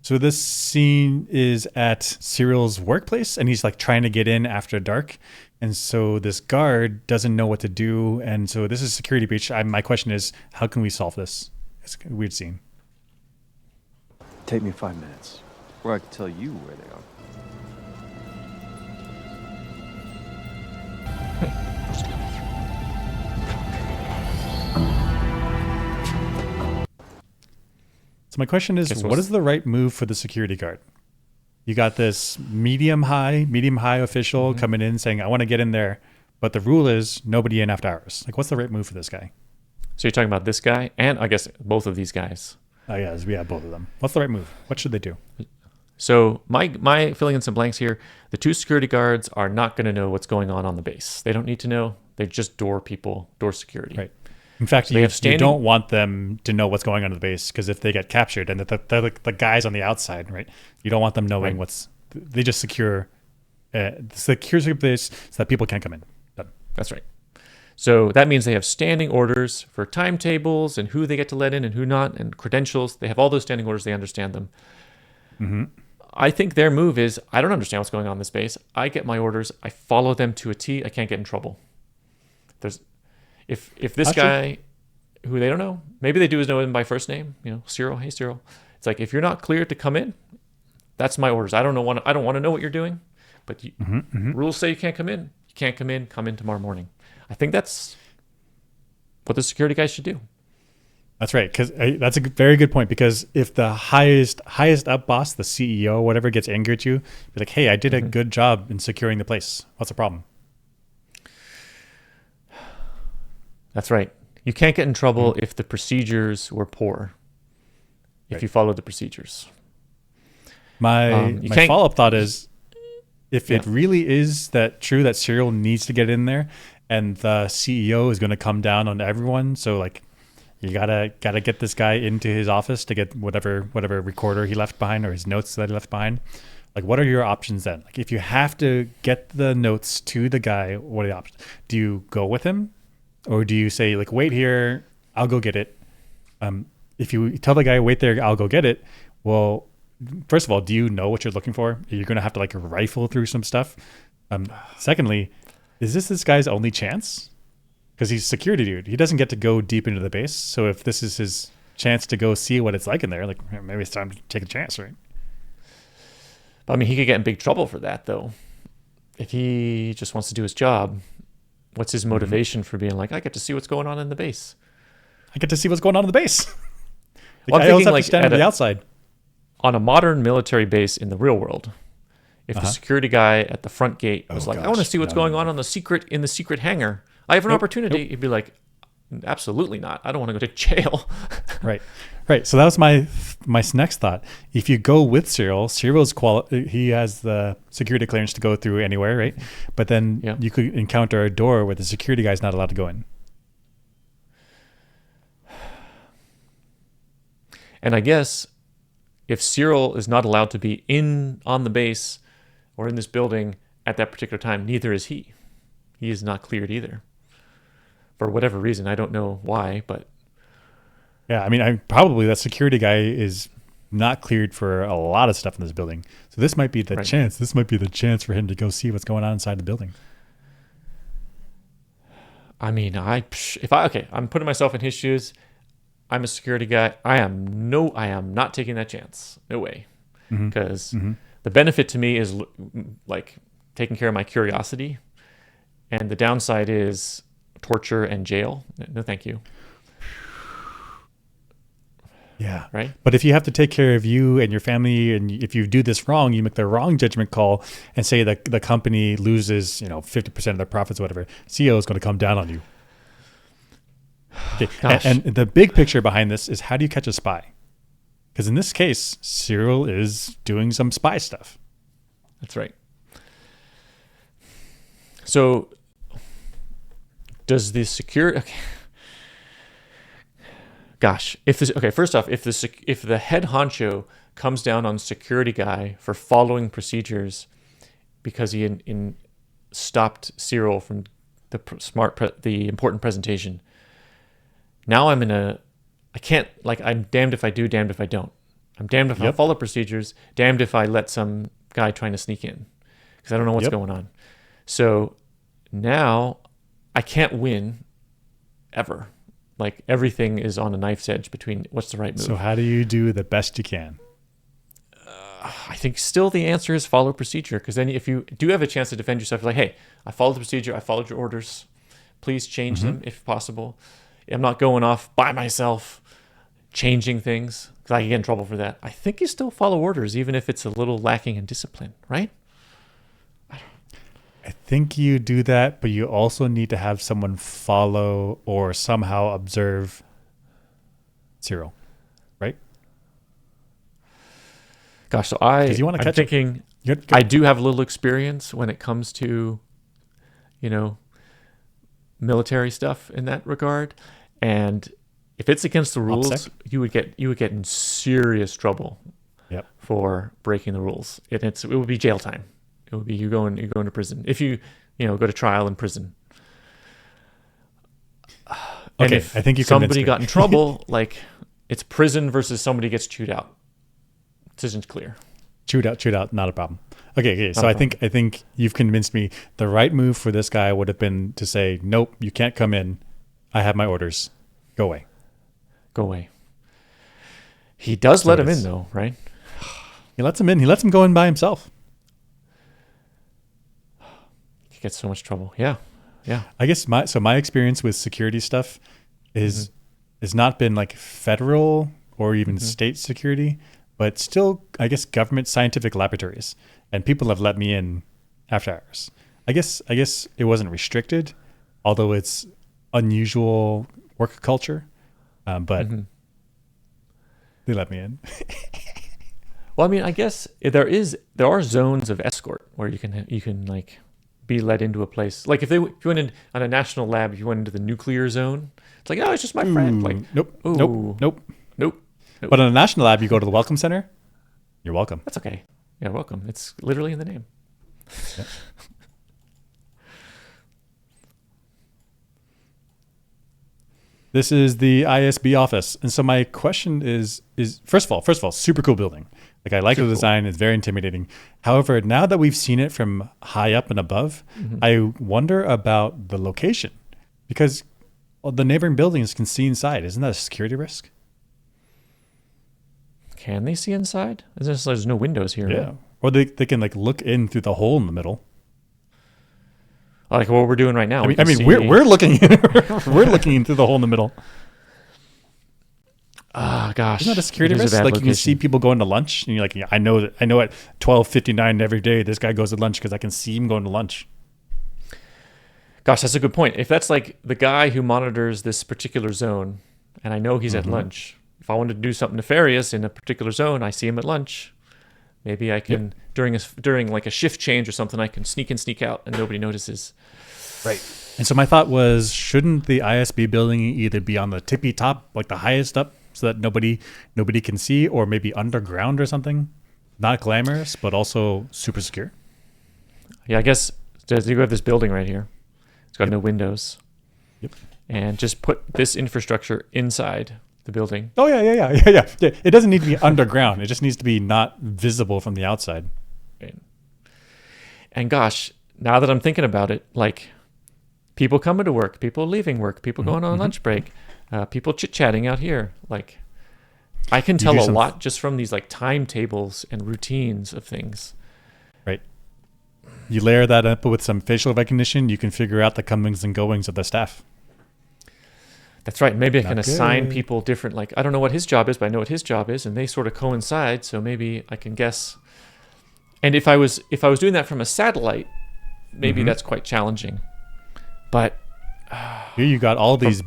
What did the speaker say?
So this scene is at Cyril's workplace, and he's like trying to get in after dark, and so this guard doesn't know what to do, and so this is a security breach. My question is, how can we solve this? It's a weird scene. Take me 5 minutes, or I can tell you where they are. So my question is, what is the right move for the security guard? You got this medium high official coming in saying, I want to get in there, but the rule is nobody in after hours. Like, what's the right move for this guy? So you're talking about this guy, and I guess both of these guys. Oh yeah, we have both of them. What's the right move? What should they do? So my filling in some blanks here. The two security guards are not going to know what's going on the base. They don't need to know. They're just door security. Right. In fact, So you don't want them to know what's going on in the base, because if they get captured and they're the guys on the outside, right? You don't want them knowing they just secure the base so that people can't come in. Done. That's right. So that means they have standing orders for timetables and who they get to let in and who not, and credentials. They have all those standing orders. They understand them. Mm-hmm. I think their move is, I don't understand what's going on in this base. I get my orders. I follow them to a T. I can't get in trouble. If this guy, who they don't know, maybe they do is know him by first name, Cyril, hey Cyril. It's like, if you're not cleared to come in, that's my orders. I don't want to know what you're doing, but rules say you can't come in. You can't come in. Come in tomorrow morning. I think that's what the security guys should do. That's right, because that's a very good point. Because if the highest up boss, the CEO, whatever, gets angry at you, be like, "Hey, I did a good job in securing the place. What's the problem?" That's right. You can't get in trouble if the procedures were poor. If you followed the procedures. My follow-up thought is, if it really is true that Cyril needs to get in there, and the CEO is going to come down on everyone, so like, you gotta get this guy into his office to get whatever recorder he left behind or his notes that he left behind. Like, what are your options then? Like, if you have to get the notes to the guy, what are the options? Do you go with him, or do you say, like, wait here, I'll go get it? If you tell the guy, wait there, I'll go get it. Well, first of all, do you know what you're looking for? You're going to have to like rifle through some stuff. Secondly, is this guy's only chance? Because he's security dude. He doesn't get to go deep into the base. So if this is his chance to go see what it's like in there, like, maybe it's time to take a chance, right? I mean, he could get in big trouble for that, though. If he just wants to do his job, what's his motivation for being like, I get to see what's going on in the base? I get to see what's going on in the base. Well, I always have to stand on the outside. On a modern military base in the real world, if the security guy at the front gate was I want to see what's going on in the secret hangar. I have an opportunity. He'd be like, absolutely not. I don't want to go to jail. Right. So that was my next thought. If you go with Cyril, he has the security clearance to go through anywhere, right? But then you could encounter a door where the security guy's not allowed to go in. And I guess if Cyril is not allowed to be on the base or in this building at that particular time, neither is he. He is not cleared either. For whatever reason, I don't know why, but yeah, I mean, probably that security guy is not cleared for a lot of stuff in this building. So this might be the chance. This might be the chance for him to go see what's going on inside the building. I mean, I'm putting myself in his shoes. I'm a security guy. I am not taking that chance. No way. Because the benefit to me is like taking care of my curiosity, and the downside is torture and jail. No, thank you. Yeah. Right. But if you have to take care of you and your family, and if you do this wrong, you make the wrong judgment call, and say that the company loses, 50% of their profits, whatever, CEO is going to come down on you. Okay. And the big picture behind this is, how do you catch a spy? Because in this case, Cyril is doing some spy stuff. That's right. So does the security... Okay. Gosh, first off, if the head honcho comes down on security guy for following procedures because he stopped Cyril from the important presentation, now I'm damned if I do, damned if I don't. I'm damned if I follow procedures, damned if I let some guy trying to sneak in, because I don't know what's going on. So now I can't win ever. Like, everything is on a knife's edge between what's the right move. So how do you do the best you can? I think still the answer is follow procedure, because then if you do have a chance to defend yourself, you're like, hey, I followed the procedure, I followed your orders, please change them if possible. I'm not going off by myself changing things, because I can get in trouble for that. I think you still follow orders, even if it's a little lacking in discipline, right? I think you do that, but you also need to have someone follow or somehow observe Cyril, right? Gosh, so I'm thinking I do have a little experience when it comes to, military stuff in that regard, and if it's against the rules, you would get in serious trouble for breaking the rules. It would be jail time. It would be you going to prison if you go to trial in prison. And if I think you somebody got in trouble, like, it's prison versus somebody gets chewed out. Decision's clear. Chewed out, not a problem. Okay. So I think you've convinced me. The right move for this guy would have been to say, nope, you can't come in. I have my orders. Go away. Go away. He does let him in, though, right? He lets him in. He lets him go in by himself. He gets so much trouble. Yeah. I guess my experience with security stuff is not been like federal or even state security, but still, I guess, government scientific laboratories, and people have let me in after hours. I guess it wasn't restricted, although it's unusual work culture, but they let me in. Well, I mean, I guess there are zones of escort where you can like be led into a place. Like if you went in on a national lab, if you went into the nuclear zone, it's like, oh, it's just my friend. Like, Nope. But in a national lab, you go to the welcome center. You're welcome. That's okay. Yeah, welcome. It's literally in the name. Yep. This is the ISB office, and so my question is first of all, super cool building. Like, I like the design; it's very intimidating. However, now that we've seen it from high up and above, I wonder about the location, because the neighboring buildings can see inside. Isn't that a security risk? Can they see inside? There's no windows here. Yeah, right? Or they can like look in through the hole in the middle. Like what we're doing right now. I mean, we're looking we're looking in through the hole in the middle. Ah, gosh. Isn't that a security risk? Like, location. You can see people going to lunch, and you're like, yeah, I know at 12:59 every day this guy goes to lunch because I can see him going to lunch. Gosh, that's a good point. If that's like the guy who monitors this particular zone, and I know he's at lunch, if I wanted to do something nefarious in a particular zone, I see him at lunch. Maybe I can during like a shift change or something, I can sneak in, sneak out, and nobody notices. Right. And so my thought was, shouldn't the ISB building either be on the tippy top, like the highest up, so that nobody can see, or maybe underground or something? Not glamorous, but also super secure. Yeah, I guess you have this building right here. It's got no windows. Yep. And just put this infrastructure inside the building. Oh, yeah. It doesn't need to be underground. It just needs to be not visible from the outside. Right. And gosh, now that I'm thinking about it, like, people coming to work, people leaving work, people going on lunch break, people chit-chatting out here. Like, I can tell a lot just from these like timetables and routines of things. Right. You layer that up with some facial recognition, you can figure out the comings and goings of the staff. That's right. Maybe I can assign people different, like, I don't know what his job is, but I know what his job is, and they sort of coincide, so maybe I can guess. And if I was doing that from a satellite, maybe that's quite challenging. But here you got all these